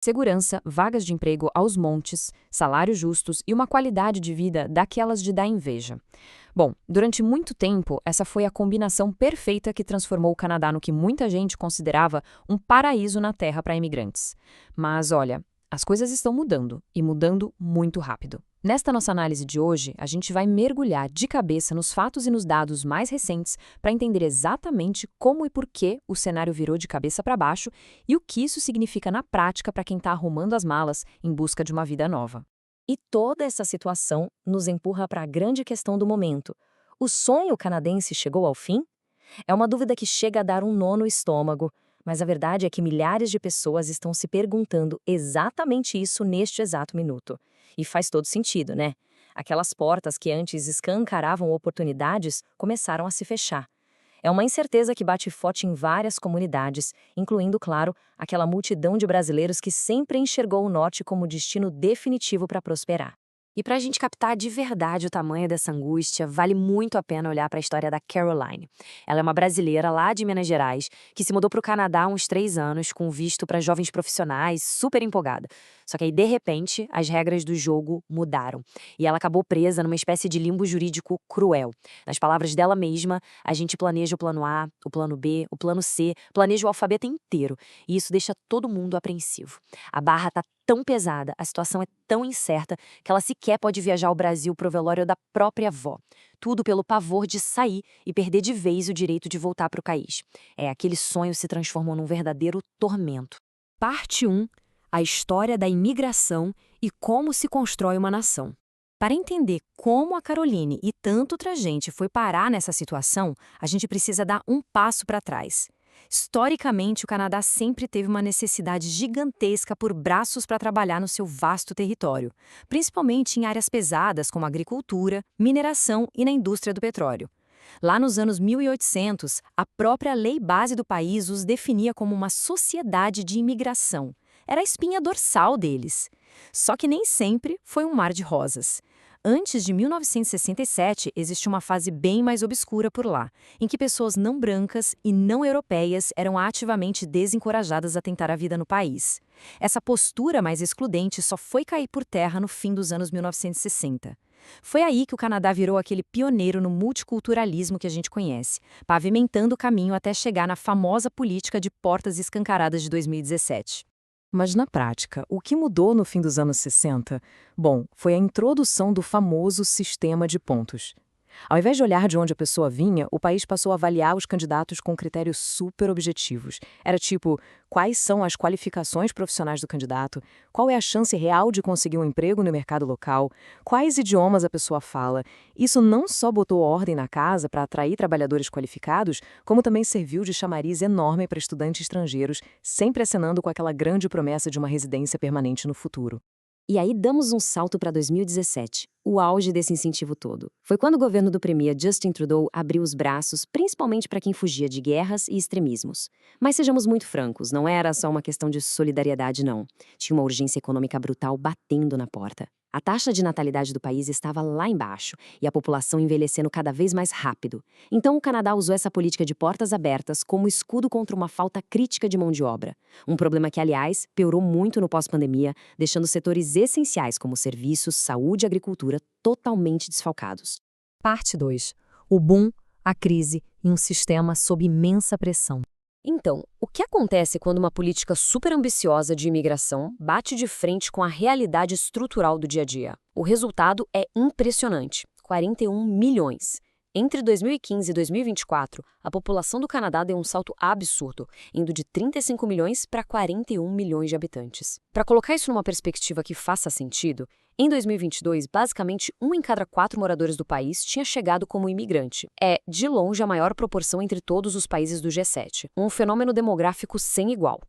Segurança, vagas de emprego aos montes, salários justos e uma qualidade de vida daquelas de dar inveja. Bom, durante muito tempo, essa foi a combinação perfeita que transformou o Canadá no que muita gente considerava um paraíso na Terra para imigrantes. Mas olha, as coisas estão mudando, e mudando muito rápido. Nesta nossa análise de hoje, a gente vai mergulhar de cabeça nos fatos e nos dados mais recentes para entender exatamente como e por que o cenário virou de cabeça para baixo e o que isso significa na prática para quem está arrumando as malas em busca de uma vida nova. E toda essa situação nos empurra para a grande questão do momento. O sonho canadense chegou ao fim? É uma dúvida que chega a dar um nó no estômago, mas a verdade é que milhares de pessoas estão se perguntando exatamente isso neste exato minuto. E faz todo sentido, né? Aquelas portas que antes escancaravam oportunidades começaram a se fechar. É uma incerteza que bate forte em várias comunidades, incluindo, claro, aquela multidão de brasileiros que sempre enxergou o norte como destino definitivo para prosperar. E para a gente captar de verdade o tamanho dessa angústia, vale muito a pena olhar para a história da Caroline. Ela é uma brasileira lá de Minas Gerais, que se mudou para o Canadá há uns 3 anos, com visto para jovens profissionais, super empolgada. Só que aí, de repente, as regras do jogo mudaram. E ela acabou presa numa espécie de limbo jurídico cruel. Nas palavras dela mesma, a gente planeja o plano A, o plano B, o plano C, planeja o alfabeto inteiro. E isso deixa todo mundo apreensivo. A barra está tão pesada, a situação é tão incerta, que ela sequer pode viajar ao Brasil pro velório da própria avó. Tudo pelo pavor de sair e perder de vez o direito de voltar pro país. Aquele sonho se transformou num verdadeiro tormento. Parte 1. A história da imigração e como se constrói uma nação. Para entender como a Caroline e tanta outra gente foi parar nessa situação, a gente precisa dar um passo para trás. Historicamente, o Canadá sempre teve uma necessidade gigantesca por braços para trabalhar no seu vasto território, principalmente em áreas pesadas como agricultura, mineração e na indústria do petróleo. Lá nos anos 1800, a própria lei base do país os definia como uma sociedade de imigração. Era a espinha dorsal deles. Só que nem sempre foi um mar de rosas. Antes de 1967, existe uma fase bem mais obscura por lá, em que pessoas não brancas e não europeias eram ativamente desencorajadas a tentar a vida no país. Essa postura mais excludente só foi cair por terra no fim dos anos 1960. Foi aí que o Canadá virou aquele pioneiro no multiculturalismo que a gente conhece, pavimentando o caminho até chegar na famosa política de portas escancaradas de 2017. Mas na prática, o que mudou no fim dos anos 60? Bom, foi a introdução do famoso sistema de pontos. Ao invés de olhar de onde a pessoa vinha, o país passou a avaliar os candidatos com critérios super objetivos. Era tipo, quais são as qualificações profissionais do candidato, qual é a chance real de conseguir um emprego no mercado local, quais idiomas a pessoa fala. Isso não só botou ordem na casa para atrair trabalhadores qualificados, como também serviu de chamariz enorme para estudantes estrangeiros, sempre acenando com aquela grande promessa de uma residência permanente no futuro. E aí damos um salto para 2017, o auge desse incentivo todo. Foi quando o governo do premier Justin Trudeau abriu os braços, principalmente para quem fugia de guerras e extremismos. Mas sejamos muito francos, não era só uma questão de solidariedade, não. Tinha uma urgência econômica brutal batendo na porta. A taxa de natalidade do país estava lá embaixo e a população envelhecendo cada vez mais rápido. Então o Canadá usou essa política de portas abertas como escudo contra uma falta crítica de mão de obra. Um problema que, aliás, piorou muito no pós-pandemia, deixando setores essenciais como serviços, saúde e agricultura totalmente desfalcados. Parte 2. O boom, a crise e um sistema sob imensa pressão. Então, o que acontece quando uma política super ambiciosa de imigração bate de frente com a realidade estrutural do dia a dia? O resultado é impressionante: 41 milhões. Entre 2015 e 2024, a população do Canadá deu um salto absurdo, indo de 35 milhões para 41 milhões de habitantes. Para colocar isso numa perspectiva que faça sentido, em 2022, basicamente 1 em cada 4 moradores do país tinha chegado como imigrante. É, de longe, a maior proporção entre todos os países do G7. Um fenômeno demográfico sem igual.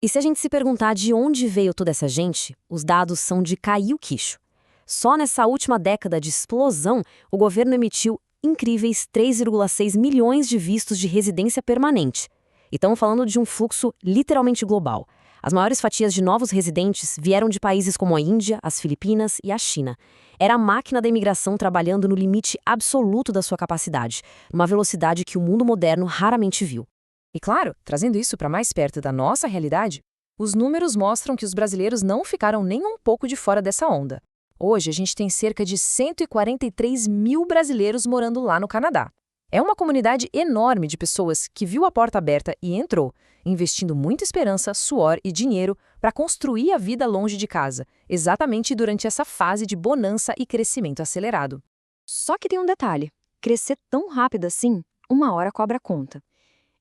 E se a gente se perguntar de onde veio toda essa gente, os dados são de cair o queixo. Só nessa última década de explosão, o governo emitiu incríveis 3,6 milhões de vistos de residência permanente. E estamos falando de um fluxo literalmente global. As maiores fatias de novos residentes vieram de países como a Índia, as Filipinas e a China. Era a máquina da imigração trabalhando no limite absoluto da sua capacidade, numa velocidade que o mundo moderno raramente viu. E claro, trazendo isso para mais perto da nossa realidade, Os números mostram que os brasileiros não ficaram nem um pouco de fora dessa onda. Hoje, a gente tem cerca de 143 mil brasileiros morando lá no Canadá. É uma comunidade enorme de pessoas que viu a porta aberta e entrou, investindo muita esperança, suor e dinheiro para construir a vida longe de casa, exatamente durante essa fase de bonança e crescimento acelerado. Só que tem um detalhe: crescer tão rápido assim, uma hora cobra a conta.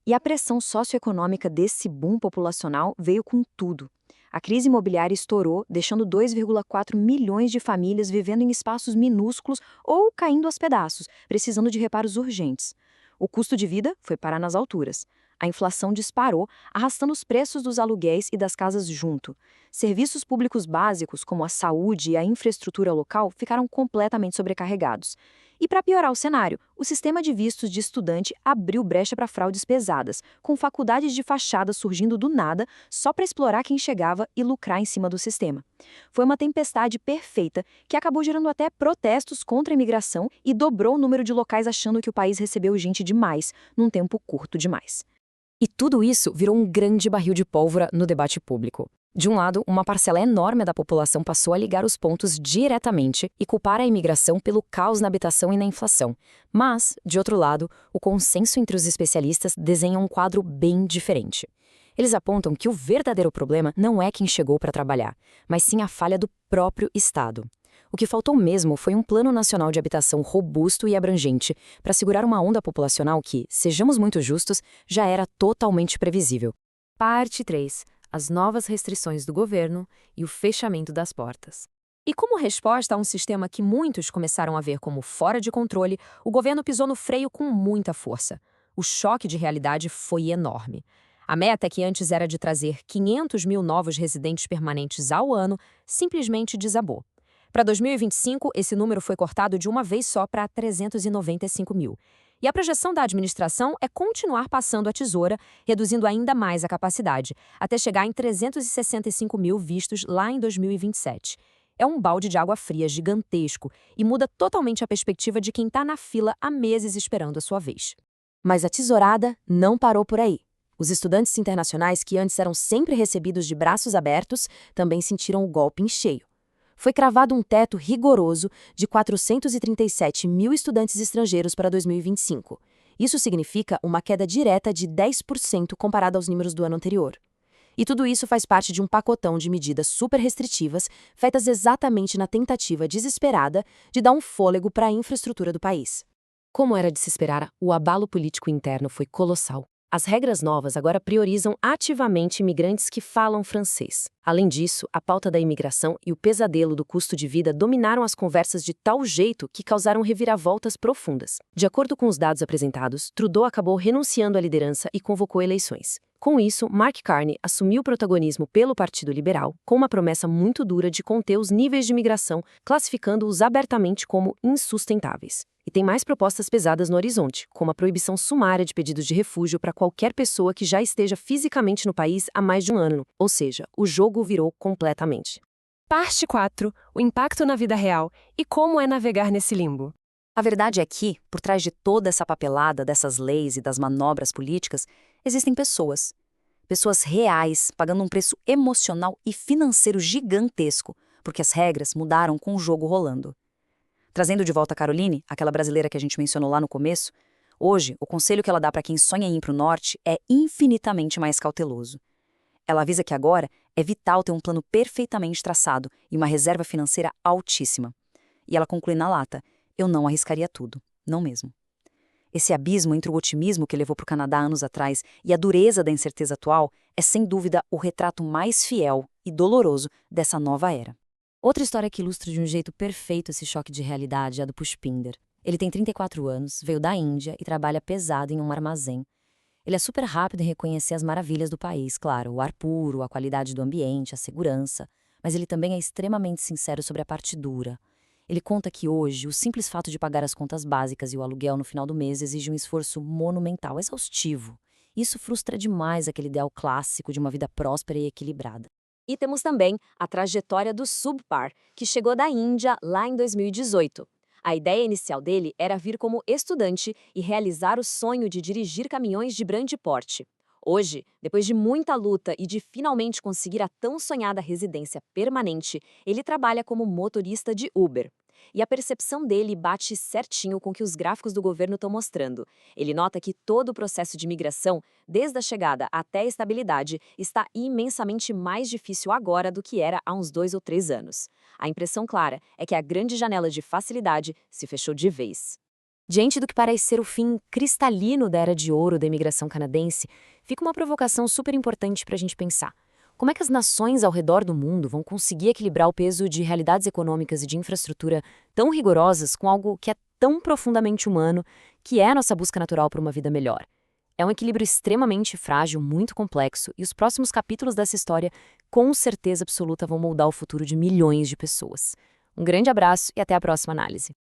E a pressão socioeconômica desse boom populacional veio com tudo. A crise imobiliária estourou, deixando 2,4 milhões de famílias vivendo em espaços minúsculos ou caindo aos pedaços, precisando de reparos urgentes. O custo de vida foi parar nas alturas. A inflação disparou, arrastando os preços dos aluguéis e das casas junto. Serviços públicos básicos, como a saúde e a infraestrutura local, ficaram completamente sobrecarregados. E para piorar o cenário, o sistema de vistos de estudante abriu brecha para fraudes pesadas, com faculdades de fachada surgindo do nada só para explorar quem chegava e lucrar em cima do sistema. Foi uma tempestade perfeita que acabou gerando até protestos contra a imigração e dobrou o número de locais achando que o país recebeu gente demais, num tempo curto demais. E tudo isso virou um grande barril de pólvora no debate público. De um lado, uma parcela enorme da população passou a ligar os pontos diretamente e culpar a imigração pelo caos na habitação e na inflação. Mas, de outro lado, o consenso entre os especialistas desenha um quadro bem diferente. Eles apontam que o verdadeiro problema não é quem chegou para trabalhar, mas sim a falha do próprio Estado. O que faltou mesmo foi um plano nacional de habitação robusto e abrangente para segurar uma onda populacional que, sejamos muito justos, já era totalmente previsível. Parte 3. As novas restrições do governo e o fechamento das portas. E como resposta a um sistema que muitos começaram a ver como fora de controle, o governo pisou no freio com muita força. O choque de realidade foi enorme. A meta, que antes era de trazer 500 mil novos residentes permanentes ao ano, simplesmente desabou. Para 2025, esse número foi cortado de uma vez só para 395 mil. E a projeção da administração é continuar passando a tesoura, reduzindo ainda mais a capacidade, até chegar em 365 mil vistos lá em 2027. É um balde de água fria gigantesco e muda totalmente a perspectiva de quem está na fila há meses esperando a sua vez. Mas a tesourada não parou por aí. Os estudantes internacionais, que antes eram sempre recebidos de braços abertos, também sentiram o golpe em cheio. Foi cravado um teto rigoroso de 437 mil estudantes estrangeiros para 2025. Isso significa uma queda direta de 10% comparada aos números do ano anterior. E tudo isso faz parte de um pacotão de medidas super restritivas, feitas exatamente na tentativa desesperada de dar um fôlego para a infraestrutura do país. Como era de se esperar, o abalo político interno foi colossal. As regras novas agora priorizam ativamente imigrantes que falam francês. Além disso, a pauta da imigração e o pesadelo do custo de vida dominaram as conversas de tal jeito que causaram reviravoltas profundas. De acordo com os dados apresentados, Trudeau acabou renunciando à liderança e convocou eleições. Com isso, Mark Carney assumiu o protagonismo pelo Partido Liberal, com uma promessa muito dura de conter os níveis de imigração, classificando-os abertamente como insustentáveis. E tem mais propostas pesadas no horizonte, como a proibição sumária de pedidos de refúgio para qualquer pessoa que já esteja fisicamente no país há mais de um ano, ou seja, o jogo virou completamente. Parte 4. O impacto na vida real e como é navegar nesse limbo. A verdade é que, por trás de toda essa papelada dessas leis e das manobras políticas, existem pessoas. Pessoas reais, pagando um preço emocional e financeiro gigantesco, porque as regras mudaram com o jogo rolando. Trazendo de volta a Caroline, aquela brasileira que a gente mencionou lá no começo, hoje, o conselho que ela dá para quem sonha em ir para o norte é infinitamente mais cauteloso. Ela avisa que agora é vital ter um plano perfeitamente traçado e uma reserva financeira altíssima. E ela conclui na lata: eu não arriscaria tudo, não mesmo. Esse abismo entre o otimismo que levou para o Canadá anos atrás e a dureza da incerteza atual é, sem dúvida, o retrato mais fiel e doloroso dessa nova era. Outra história que ilustra de um jeito perfeito esse choque de realidade é a do Pushpinder. Ele tem 34 anos, veio da Índia e trabalha pesado em um armazém. Ele é super rápido em reconhecer as maravilhas do país, claro, o ar puro, a qualidade do ambiente, a segurança, mas ele também é extremamente sincero sobre a parte dura. Ele conta que hoje, o simples fato de pagar as contas básicas e o aluguel no final do mês exige um esforço monumental, exaustivo. Isso frustra demais aquele ideal clássico de uma vida próspera e equilibrada. E temos também a trajetória do Subpar, que chegou da Índia lá em 2018. A ideia inicial dele era vir como estudante e realizar o sonho de dirigir caminhões de grande porte. Hoje, depois de muita luta e de finalmente conseguir a tão sonhada residência permanente, ele trabalha como motorista de Uber. E a percepção dele bate certinho com o que os gráficos do governo estão mostrando. Ele nota que todo o processo de migração, desde a chegada até a estabilidade, está imensamente mais difícil agora do que era há uns 2 ou 3 anos. A impressão clara é que a grande janela de facilidade se fechou de vez. Diante do que parece ser o fim cristalino da era de ouro da imigração canadense, fica uma provocação super importante para a gente pensar. Como é que as nações ao redor do mundo vão conseguir equilibrar o peso de realidades econômicas e de infraestrutura tão rigorosas com algo que é tão profundamente humano, que é a nossa busca natural por uma vida melhor? É um equilíbrio extremamente frágil, muito complexo, e os próximos capítulos dessa história, com certeza absoluta, vão moldar o futuro de milhões de pessoas. Um grande abraço e até a próxima análise.